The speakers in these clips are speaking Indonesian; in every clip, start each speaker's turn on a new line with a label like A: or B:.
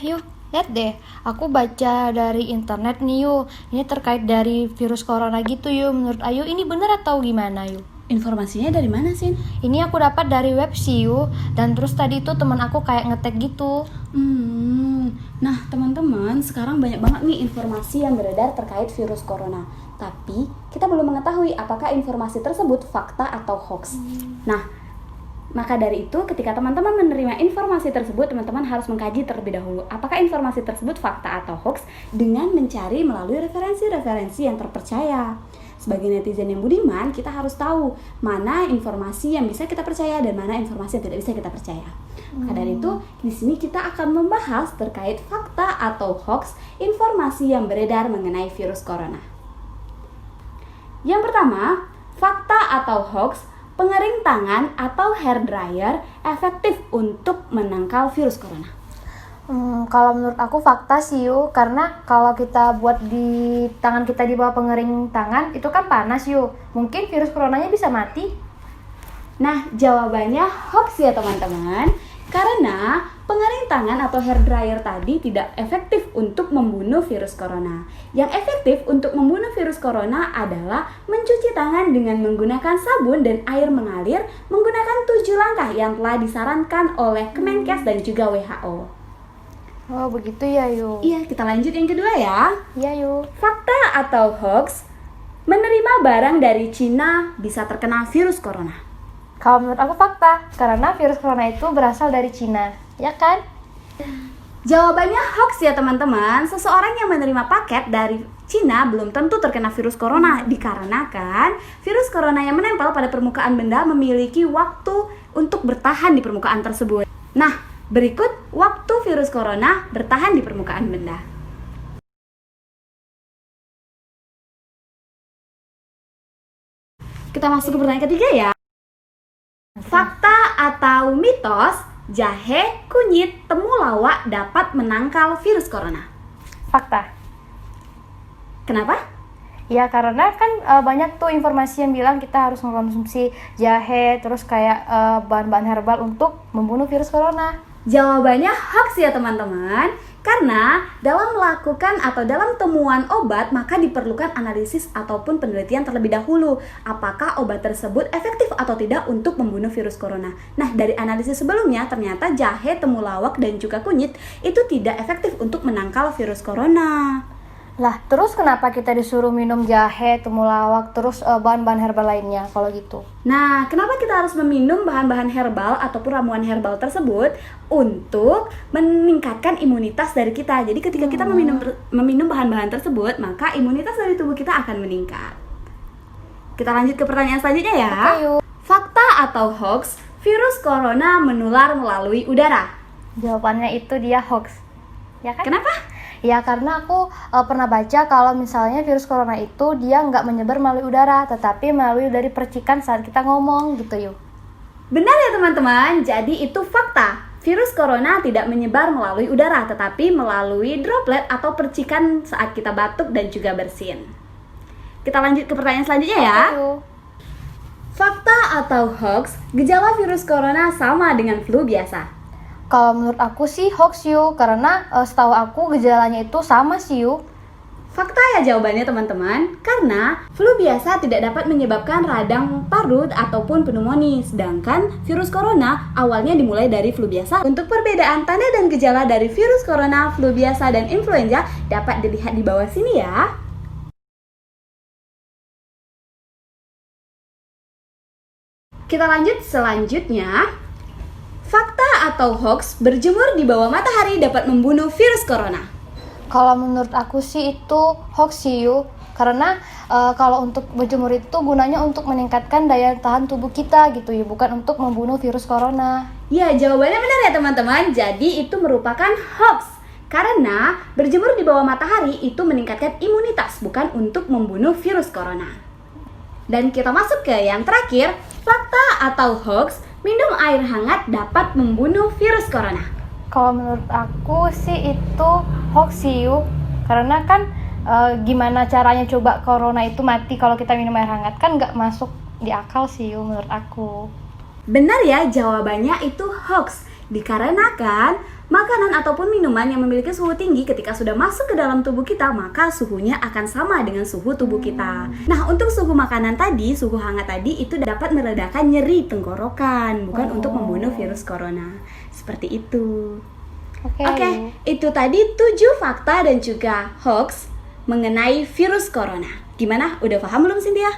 A: yuk, lihat deh. Aku baca dari internet nih yuk. Ini terkait dari virus corona gitu yuk. Menurut Ayu ini bener atau gimana yuk?
B: Informasinya dari mana, Sin?
A: Ini aku dapat dari web sih yuk. Dan terus tadi itu teman aku kayak ngetek gitu.
B: Nah teman-teman, sekarang banyak banget nih informasi yang beredar terkait virus corona. Tapi kita belum mengetahui apakah informasi tersebut fakta atau hoax. Nah, maka dari itu ketika teman-teman menerima informasi tersebut, teman-teman harus mengkaji terlebih dahulu apakah informasi tersebut fakta atau hoax dengan mencari melalui referensi-referensi yang terpercaya. Sebagai netizen yang budiman, kita harus tahu mana informasi yang bisa kita percaya dan mana informasi yang tidak bisa kita percaya. Maka dari itu, di sini kita akan membahas terkait fakta atau hoax informasi yang beredar mengenai virus corona. Yang pertama, fakta atau hoax, pengering tangan atau hair dryer efektif untuk menangkal virus corona.
A: Kalau menurut aku fakta sih yuk, karena kalau kita buat di tangan kita di bawah pengering tangan itu kan panas yuk. Mungkin virus coronanya bisa mati.
B: Nah, jawabannya hoax ya teman-teman. Karena pengering tangan atau hair dryer tadi tidak efektif untuk membunuh virus corona. Yang efektif untuk membunuh virus corona adalah mencuci tangan dengan menggunakan sabun dan air mengalir menggunakan 7 langkah yang telah disarankan oleh Kemenkes dan juga WHO.
A: Oh begitu ya yuk.
B: Iya, kita lanjut yang kedua ya.
A: Iya yuk.
B: Fakta atau hoax, menerima barang dari Cina bisa terkena virus corona.
A: Kalau menurut aku fakta, karena virus corona itu berasal dari Cina, ya kan?
B: Jawabannya hoax ya teman-teman. Seseorang yang menerima paket dari Cina belum tentu terkena virus corona, dikarenakan virus corona yang menempel pada permukaan benda memiliki waktu untuk bertahan di permukaan tersebut. Nah, berikut waktu virus corona bertahan di permukaan benda. Kita masuk ke pertanyaan ketiga ya. Fakta atau mitos, jahe, kunyit, temulawak dapat menangkal virus corona.
A: Fakta.
B: Kenapa?
A: Ya karena kan banyak tuh informasi yang bilang kita harus mengkonsumsi jahe, terus kayak bahan-bahan herbal untuk membunuh virus corona.
B: Jawabannya hoax ya teman-teman. Karena dalam melakukan atau dalam temuan obat maka diperlukan analisis ataupun penelitian terlebih dahulu apakah obat tersebut efektif atau tidak untuk membunuh virus corona. Nah, dari analisis sebelumnya ternyata jahe, temulawak dan juga kunyit itu tidak efektif untuk menangkal virus corona.
A: Lah, terus kenapa kita disuruh minum jahe, temulawak, terus bahan-bahan herbal lainnya kalau gitu?
B: Nah, kenapa kita harus meminum bahan-bahan herbal ataupun ramuan herbal tersebut? Untuk meningkatkan imunitas dari kita. Jadi ketika kita meminum bahan-bahan tersebut, maka imunitas dari tubuh kita akan meningkat. Kita lanjut ke pertanyaan selanjutnya ya.
A: Oke, yuk.
B: Fakta atau hoax, virus corona menular melalui udara?
A: Jawabannya itu dia hoax. Ya kan?
B: Kenapa?
A: Ya karena aku pernah baca kalau misalnya virus corona itu dia nggak menyebar melalui udara, tetapi melalui dari percikan saat kita ngomong gitu yuk.
B: Benar ya teman-teman, jadi itu fakta. Virus corona tidak menyebar melalui udara, tetapi melalui droplet atau percikan saat kita batuk dan juga bersin. Kita lanjut ke pertanyaan selanjutnya ya.
A: Yuk.
B: Fakta atau hoax, gejala virus corona sama dengan flu biasa?
A: Kalau menurut aku sih hoax yuk, karena setahu aku gejalanya itu sama sih yuk.
B: Fakta ya jawabannya teman-teman, karena flu biasa tidak dapat menyebabkan radang paru ataupun pneumonia, sedangkan virus corona awalnya dimulai dari flu biasa. Untuk perbedaan tanda dan gejala dari virus corona, flu biasa, dan influenza dapat dilihat di bawah sini ya. Kita lanjut selanjutnya. Fakta atau hoax, berjemur di bawah matahari dapat membunuh virus corona?
A: Kalau menurut aku sih itu hoax sih yuk, karena kalau untuk berjemur itu gunanya untuk meningkatkan daya tahan tubuh kita gitu ya, bukan untuk membunuh virus corona.
B: Ya, jawabannya benar ya teman-teman. Jadi itu merupakan hoax. Karena berjemur di bawah matahari itu meningkatkan imunitas, bukan untuk membunuh virus corona. Dan kita masuk ke yang terakhir, fakta atau hoax, minum air hangat dapat membunuh virus corona?
A: Kalau menurut aku sih itu hoax sih yuk, karena kan gimana caranya coba corona itu mati kalau kita minum air hangat, kan nggak masuk di akal sih menurut aku.
B: Benar ya, jawabannya itu hoax. Dikarenakan Makanan ataupun minuman yang memiliki suhu tinggi ketika sudah masuk ke dalam tubuh kita, maka suhunya akan sama dengan suhu tubuh kita. Nah, untuk suhu makanan tadi, suhu hangat tadi itu dapat meredakan nyeri tenggorokan, bukan untuk membunuh virus corona. Seperti itu. Oke, itu tadi 7 fakta dan juga hoax mengenai virus corona. Gimana? Udah paham belum, Cynthia?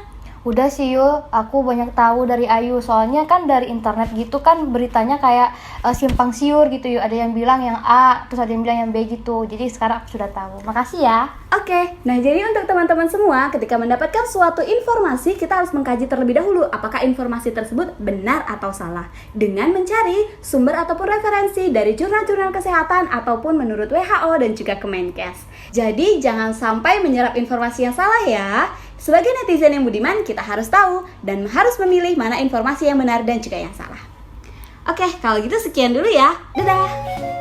A: Udah sih Yul, aku banyak tahu dari Ayu. Soalnya kan dari internet gitu kan beritanya kayak simpang siur gitu Yul. Ada yang bilang yang A, terus ada yang bilang yang B gitu. Jadi sekarang aku sudah tahu. Makasih ya.
B: Oke, nah jadi untuk teman-teman semua, ketika mendapatkan suatu informasi, kita harus mengkaji terlebih dahulu apakah informasi tersebut benar atau salah, dengan mencari sumber ataupun referensi dari jurnal-jurnal kesehatan ataupun menurut WHO dan juga Kemenkes. Jadi jangan sampai menyerap informasi yang salah ya. Sebagai netizen yang budiman, kita harus tahu dan harus memilih mana informasi yang benar dan juga yang salah. Oke, kalau gitu sekian dulu ya. Dadah!